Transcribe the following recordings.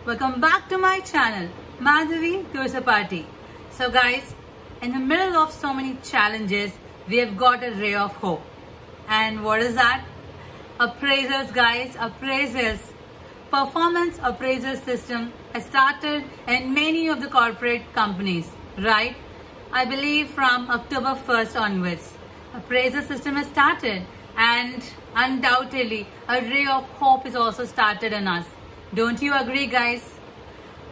welcome back to my channel, Madhavi Tursapati. So guys, in the middle of so many challenges, we have got a ray of hope. And what is that? Appraisals guys, appraisals. Performance appraisal system has started in many of the corporate companies, right? I believe from October 1st onwards. Appraisal system has started and undoubtedly a ray of hope is also started in us. Don't you agree guys?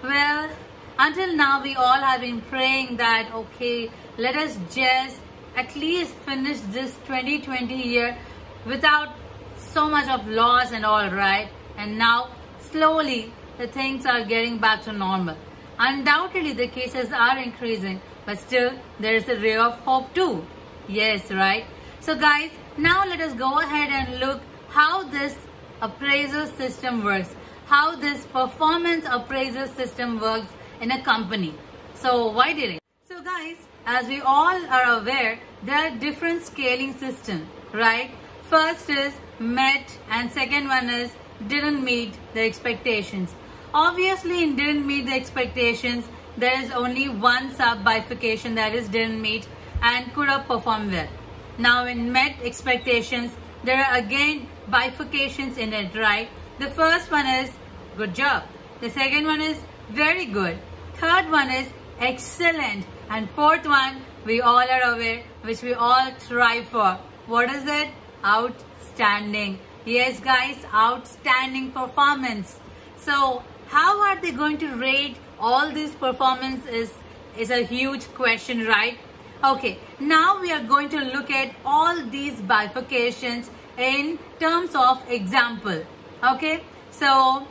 Well, until now we all have been praying that okay, let us just at least finish this 2020 year without so much of loss and all, right? And now slowly the things are getting back to normal. Undoubtedly the cases are increasing, but still there is a ray of hope too. Yes, right? So guys, now let us go ahead and look how this appraisal system works, how this performance appraisal system works in a company. So why did it? So guys, as we all are aware, there are different scaling systems, right? First is met and second one is didn't meet the expectations. Obviously in didn't meet the expectations, there is only one sub bifurcation, that is didn't meet and could have performed well. Now in met expectations, there are again bifurcations in it, right? The first one is good job. The second one is very good. Third one is excellent. And fourth one, we all are aware, which we all strive for. What is it? Outstanding. Yes guys, outstanding performance. So how are they going to rate all these performances is a huge question, right? Okay, now we are going to look at all these bifurcations in terms of example. Okay, so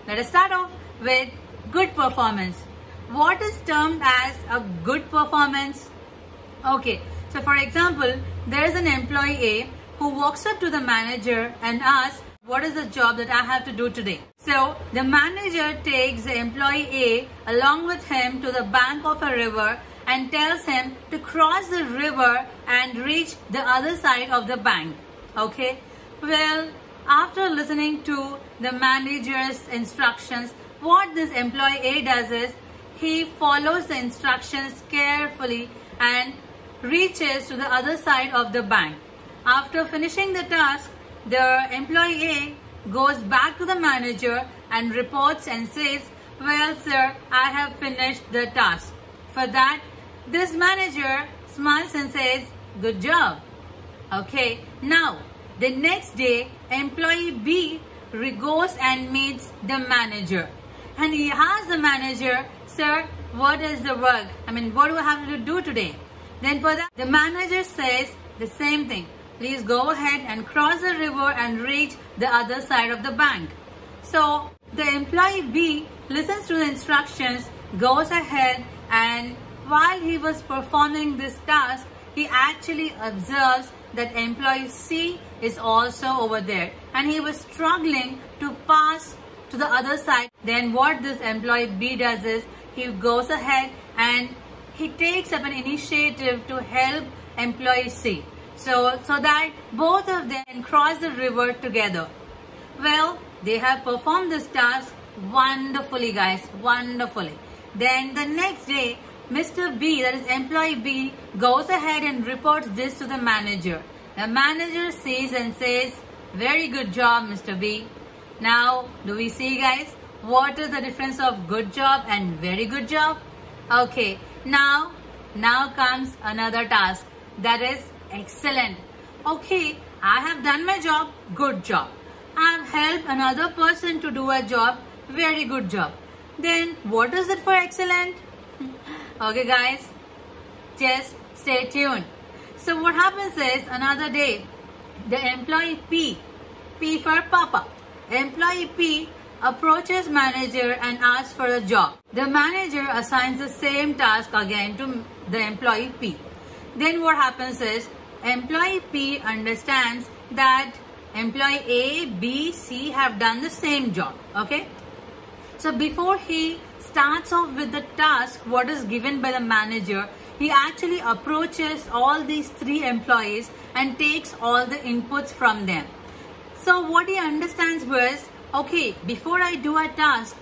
let us start off with good performance. What is termed as a good performance? Okay, so for example, there is an employee A who walks up to the manager and asks, what is the job that I have to do today? So the manager takes the employee A along with him to the bank of a river and tells him to cross the river and reach the other side of the bank. Okay, well, after listening to the manager's instructions, what this employee A does is he follows the instructions carefully and reaches to the other side of the bank. After finishing the task, the employee A goes back to the manager and reports and says, well sir, I have finished the task. For that, this manager smiles and says, good job. Okay, now the next day, employee B goes and meets the manager. And he asks the manager, sir, what is the work? What do I have to do today? Then for that, the manager says the same thing. Please go ahead and cross the river and reach the other side of the bank. So the employee B listens to the instructions, goes ahead, and while he was performing this task, he actually observes that employee C is also over there and he was struggling to pass to the other side. Then what this employee B does is he goes ahead and he takes up an initiative to help employee C. So that both of them can cross the river together. Well, they have performed this task wonderfully guys, wonderfully. Then the next day, Mr. B, that is employee B, goes ahead and reports this to the manager. The manager sees and says, very good job Mr. B. Now, do we see guys, what is the difference of good job and very good job? Okay, now comes another task, that is excellent. Okay, I have done my job, good job. I have helped another person to do a job, very good job. Then what is it for excellent? Okay guys, just stay tuned. So what happens is another day, the employee P for Papa, employee P approaches manager and asks for a job. The manager assigns the same task again to the employee P. Then what happens is employee P understands that employee A, B, C have done the same job. Okay, so before he starts off with the task what is given by the manager, he actually approaches all these three employees and takes all the inputs from them. So what he understands was, okay, before I do a task,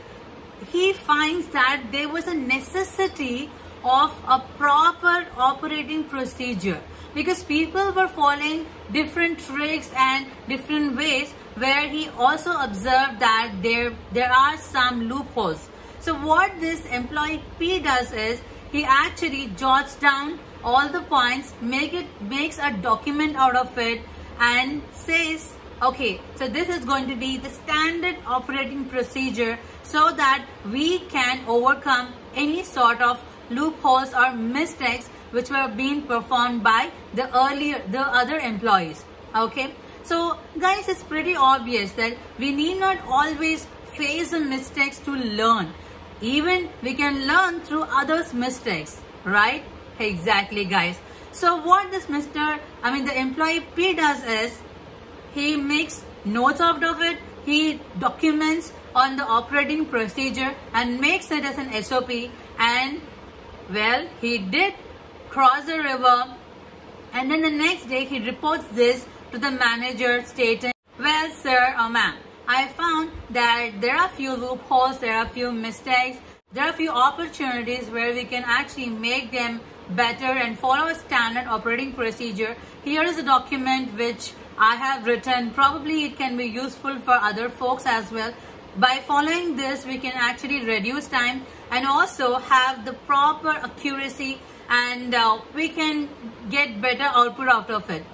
he finds that there was a necessity of a proper operating procedure, because people were following different tricks and different ways, where he also observed that there are some loopholes. So what this employee P does is, he actually jots down all the points, makes a document out of it, and says, okay, so this is going to be the standard operating procedure, so that we can overcome any sort of loopholes or mistakes which were being performed by the other employees. Okay, so guys, it's pretty obvious that we need not always face the mistakes to learn. Even we can learn through others' mistakes, right? Exactly, guys. So what this the employee P does is, he makes notes out of it, he documents on the operating procedure and makes it as an SOP, and well, he did cross the river, and then the next day he reports this to the manager, stating, well, sir or ma'am, I found that there are few loopholes, there are few mistakes, there are few opportunities where we can actually make them better and follow a standard operating procedure. Here is a document which I have written. Probably it can be useful for other folks as well. By following this, we can actually reduce time and also have the proper accuracy, and we can get better output out of it.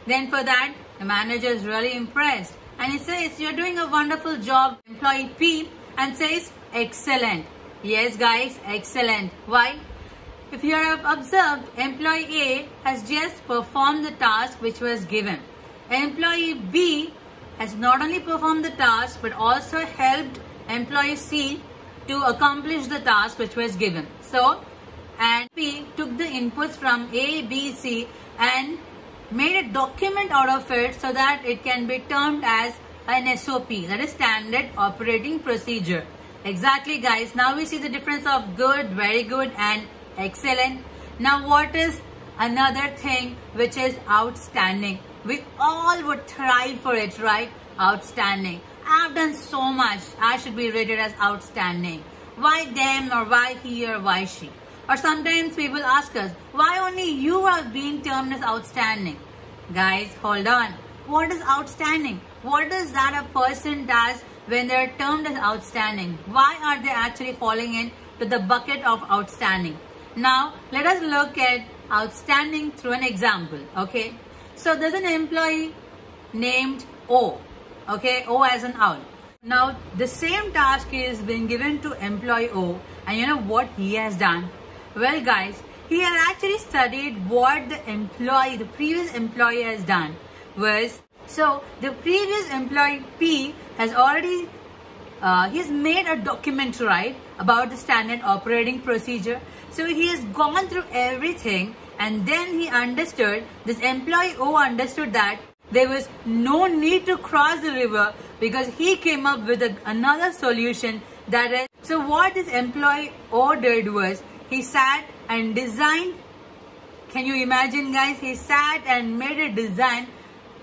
Then for that, the manager is really impressed, and he says, you're doing a wonderful job, employee P, and says, excellent. Yes guys, excellent. Why? If you have observed, employee A has just performed the task which was given. Employee B has not only performed the task but also helped employee C to accomplish the task which was given. So, and P took the inputs from A, B, C and made a document out of it, so that it can be termed as an SOP, that is standard operating procedure. Exactly, guys. Now we see the difference of good, very good and excellent. Now what is another thing which is outstanding? We all would thrive for it, right? Outstanding. I've done so much, I should be rated as outstanding. Why them, or why he, or why she? Or sometimes people ask us, why only you are being termed as outstanding? Guys, hold on. What is outstanding? What is that a person does when they're termed as outstanding? Why are they actually falling into the bucket of outstanding? Now, let us look at outstanding through an example, okay? So, there's an employee named O, okay? O as an owl. Now, the same task is being given to employee O, and you know what he has done? Well, guys, he had actually studied what the previous employee has done was, so the previous employee P has already, he's made a document, right, about the standard operating procedure. So he has gone through everything, and then he understood, this employee O understood that there was no need to cross the river, because he came up with another solution, that is, so what this employee O did was, he sat and designed, can you imagine guys, he sat and made a design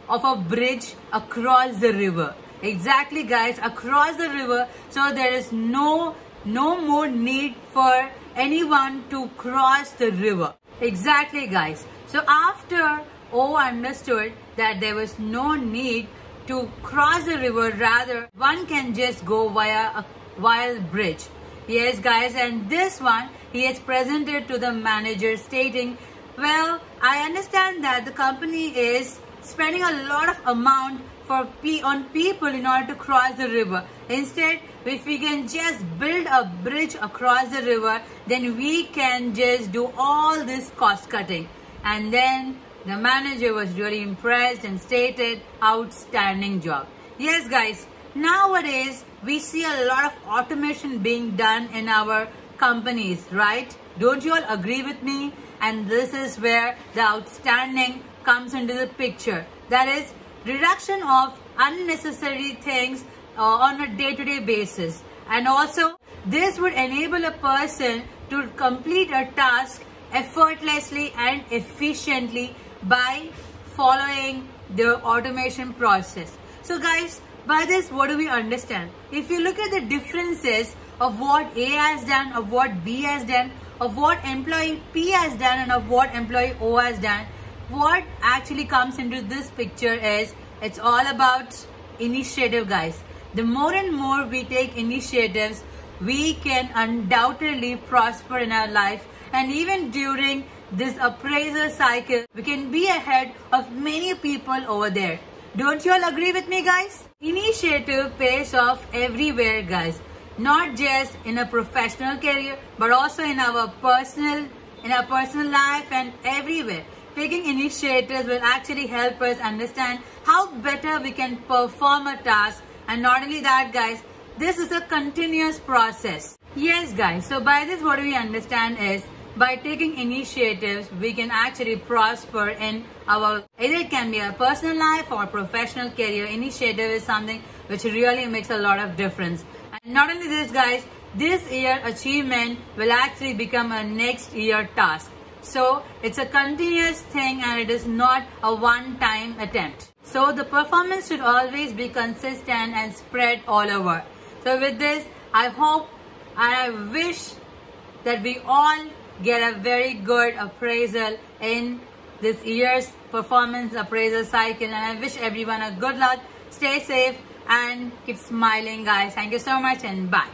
of a bridge across the river. Exactly guys, across the river, so there is no more need for anyone to cross the river. Exactly guys. So after O understood that there was no need to cross the river, rather one can just go via a bridge. Yes guys, and this one he has presented to the manager, stating, well, I understand that the company is spending a lot of amount on people in order to cross the river. Instead, if we can just build a bridge across the river, then we can just do all this cost cutting. And then the manager was really impressed and stated, outstanding job. Yes guys, nowadays we see a lot of automation being done in our companies, right? Don't you all agree with me? And this is where the outstanding comes into the picture. That is, reduction of unnecessary things on a day-to-day basis. And also, this would enable a person to complete a task effortlessly and efficiently by following the automation process. So guys, By this, what do we understand? If you look at the differences of what A has done, of what B has done, of what employee P has done, and of what employee O has done, what actually comes into this picture is it's all about initiative, guys. The more and more we take initiatives, we can undoubtedly prosper in our life, and even during this appraisal cycle, we can be ahead of many people over there. Don't you all agree with me, guys? Initiative pays off everywhere, guys. Not just in a professional career, but also in our personal life and everywhere. Taking initiatives will actually help us understand how better we can perform a task. And not only that, guys, this is a continuous process. Yes, guys. So by this, what we understand is by taking initiatives, we can actually prosper in our, either it can be a personal life or professional career. Initiative is something which really makes a lot of difference. And not only this, guys, this year achievement will actually become a next year task. So it's a continuous thing and it is not a one-time attempt. So the performance should always be consistent and spread all over. So with this, I hope and I wish that we all get a very good appraisal in this year's performance appraisal cycle, and I wish everyone a good luck. Stay safe and keep smiling, guys. Thank you so much and bye.